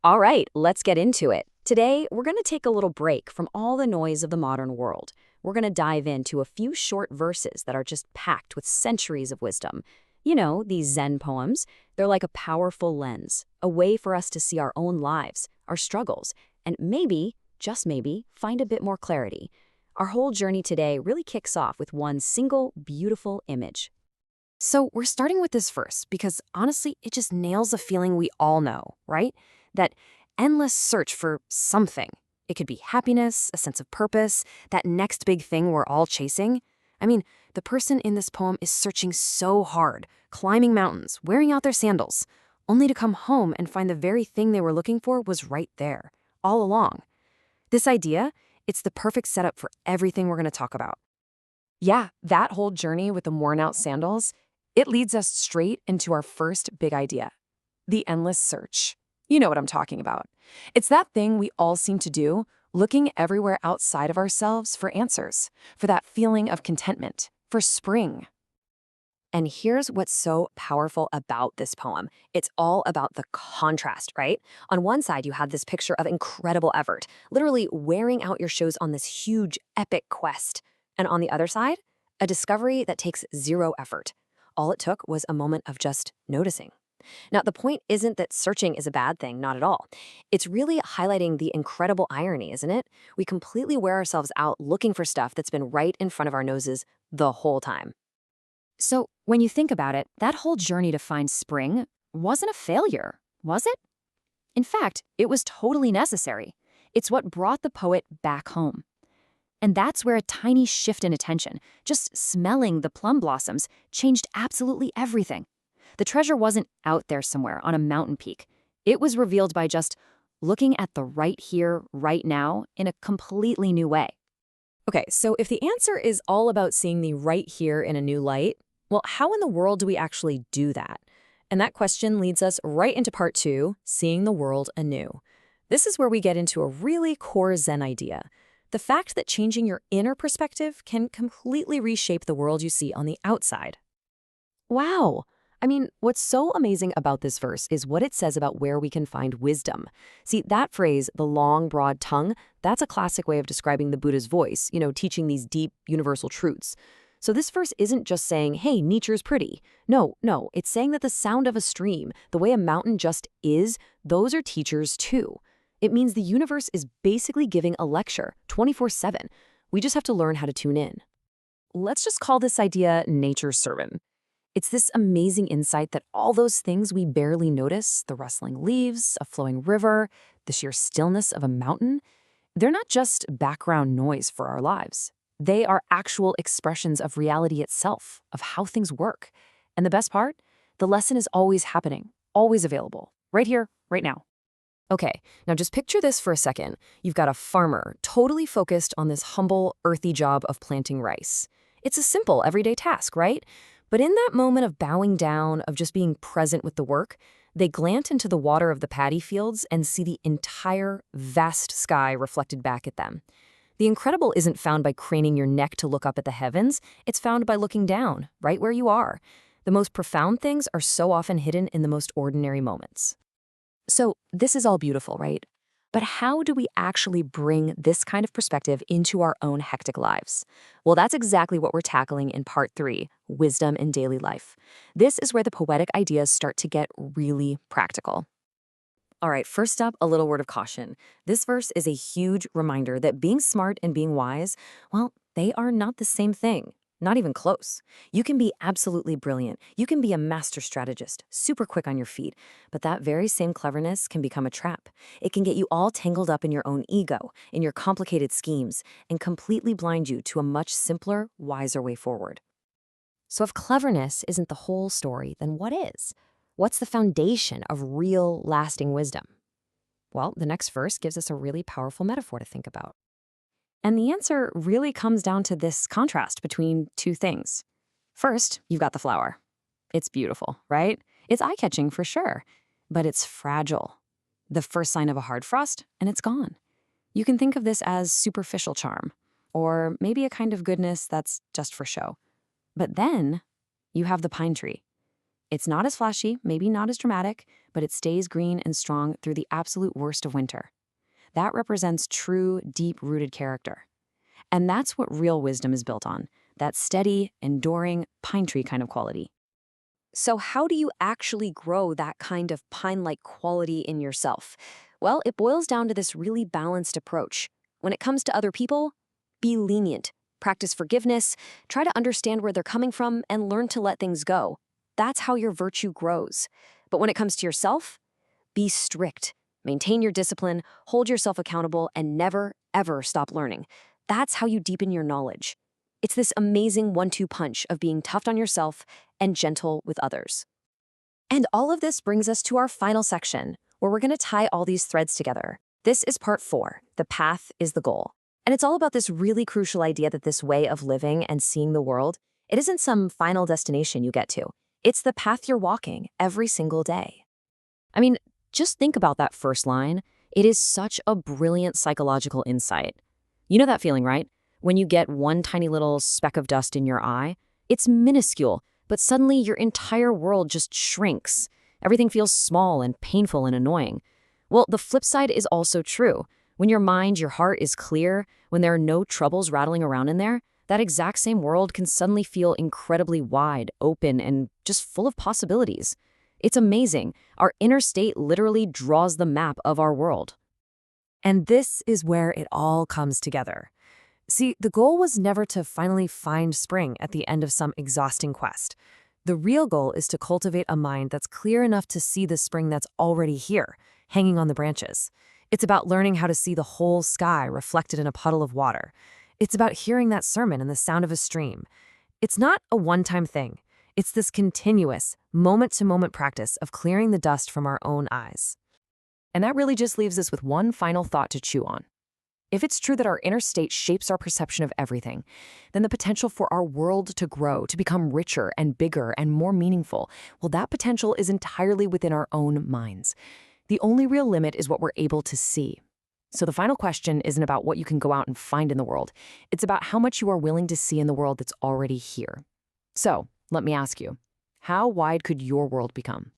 All right, let's get into it. Today, we're going to take a little break from all the noise of the modern world. We're going to dive into a few short verses that are just packed with centuries of wisdom. You know, these Zen poems, they're like a powerful lens, a way for us to see our own lives, our struggles, and maybe, just maybe, find a bit more clarity. Our whole journey today really kicks off with one single, beautiful image. So we're starting with this verse because honestly, it just nails a feeling we all know, right? That endless search for something. It could be happiness, a sense of purpose, that next big thing we're all chasing. I mean, the person in this poem is searching so hard, climbing mountains, wearing out their sandals, only to come home and find the very thing they were looking for was right there, all along. This idea, it's the perfect setup for everything we're going to talk about. Yeah, that whole journey with the worn-out sandals, it leads us straight into our first big idea, the endless search. You know what I'm talking about. It's that thing we all seem to do, looking everywhere outside of ourselves for answers, for that feeling of contentment, for spring. And here's what's so powerful about this poem. It's all about the contrast, right? On one side, you have this picture of incredible effort, literally wearing out your shoes on this huge, epic quest. And on the other side, a discovery that takes zero effort. All it took was a moment of just noticing. Now, the point isn't that searching is a bad thing, not at all. It's really highlighting the incredible irony, isn't it? We completely wear ourselves out looking for stuff that's been right in front of our noses the whole time. So, when you think about it, that whole journey to find spring wasn't a failure, was it? In fact, it was totally necessary. It's what brought the poet back home. And that's where a tiny shift in attention, just smelling the plum blossoms, changed absolutely everything. The treasure wasn't out there somewhere on a mountain peak. It was revealed by just looking at the right here, right now, in a completely new way. Okay, so if the answer is all about seeing the right here in a new light, well, how in the world do we actually do that? And that question leads us right into part 2, seeing the world anew. This is where we get into a really core Zen idea. The fact that changing your inner perspective can completely reshape the world you see on the outside. Wow! I mean, what's so amazing about this verse is what it says about where we can find wisdom. See, that phrase, the long, broad tongue, that's a classic way of describing the Buddha's voice, teaching these deep, universal truths. So this verse isn't just saying, hey, nature's pretty. No, it's saying that the sound of a stream, the way a mountain just is, those are teachers too. It means the universe is basically giving a lecture 24/7. We just have to learn how to tune in. Let's just call this idea nature's servant. It's this amazing insight that all those things we barely notice, the rustling leaves, a flowing river, the sheer stillness of a mountain, they're not just background noise for our lives. They are actual expressions of reality itself, of how things work. And the best part? The lesson is always happening, always available, right here, right now. Okay, now just picture this for a second. You've got a farmer totally focused on this humble, earthy job of planting rice. It's a simple, everyday task, right? But in that moment of bowing down, of just being present with the work, they glance into the water of the paddy fields and see the entire vast sky reflected back at them. The incredible isn't found by craning your neck to look up at the heavens. It's found by looking down, right where you are. The most profound things are so often hidden in the most ordinary moments. So this is all beautiful, right? But how do we actually bring this kind of perspective into our own hectic lives? Well, that's exactly what we're tackling in part 3, Wisdom in Daily Life. This is where the poetic ideas start to get really practical. All right, first up, a little word of caution. This verse is a huge reminder that being smart and being wise, well, they are not the same thing. Not even close. You can be absolutely brilliant. You can be a master strategist, super quick on your feet. But that very same cleverness can become a trap. It can get you all tangled up in your own ego, in your complicated schemes, and completely blind you to a much simpler, wiser way forward. So if cleverness isn't the whole story, then what is? What's the foundation of real, lasting wisdom? Well, the next verse gives us a really powerful metaphor to think about. And the answer really comes down to this contrast between two things. First, you've got the flower. It's beautiful, right? It's eye-catching for sure, but it's fragile. The first sign of a hard frost, and it's gone. You can think of this as superficial charm, or maybe a kind of goodness that's just for show. But then you have the pine tree. It's not as flashy, maybe not as dramatic, but it stays green and strong through the absolute worst of winter. That represents true, deep-rooted character. And that's what real wisdom is built on, that steady, enduring, pine tree kind of quality. So how do you actually grow that kind of pine-like quality in yourself? Well, it boils down to this really balanced approach. When it comes to other people, be lenient, practice forgiveness, try to understand where they're coming from, and learn to let things go. That's how your virtue grows. But when it comes to yourself, be strict. Maintain your discipline, hold yourself accountable, and never, ever stop learning. That's how you deepen your knowledge. It's this amazing 1-2 punch of being tough on yourself and gentle with others. And all of this brings us to our final section, where we're going to tie all these threads together. This is part 4, the path is the goal. And it's all about this really crucial idea that this way of living and seeing the world, it isn't some final destination you get to. It's the path you're walking every single day. I mean, just think about that first line. It is such a brilliant psychological insight. You know that feeling, right? When you get one tiny little speck of dust in your eye, it's minuscule, but suddenly your entire world just shrinks. Everything feels small and painful and annoying. Well, the flip side is also true. When your mind, your heart is clear, when there are no troubles rattling around in there, that exact same world can suddenly feel incredibly wide, open, and just full of possibilities. It's amazing. Our inner state literally draws the map of our world. And this is where it all comes together. See, the goal was never to finally find spring at the end of some exhausting quest. The real goal is to cultivate a mind that's clear enough to see the spring that's already here, hanging on the branches. It's about learning how to see the whole sky reflected in a puddle of water. It's about hearing that sermon in the sound of a stream. It's not a one-time thing. It's this continuous, moment-to-moment practice of clearing the dust from our own eyes. And that really just leaves us with one final thought to chew on. If it's true that our inner state shapes our perception of everything, then the potential for our world to grow, to become richer and bigger and more meaningful, well, that potential is entirely within our own minds. The only real limit is what we're able to see. So the final question isn't about what you can go out and find in the world. It's about how much you are willing to see in the world that's already here. So, let me ask you, how wide could your world become?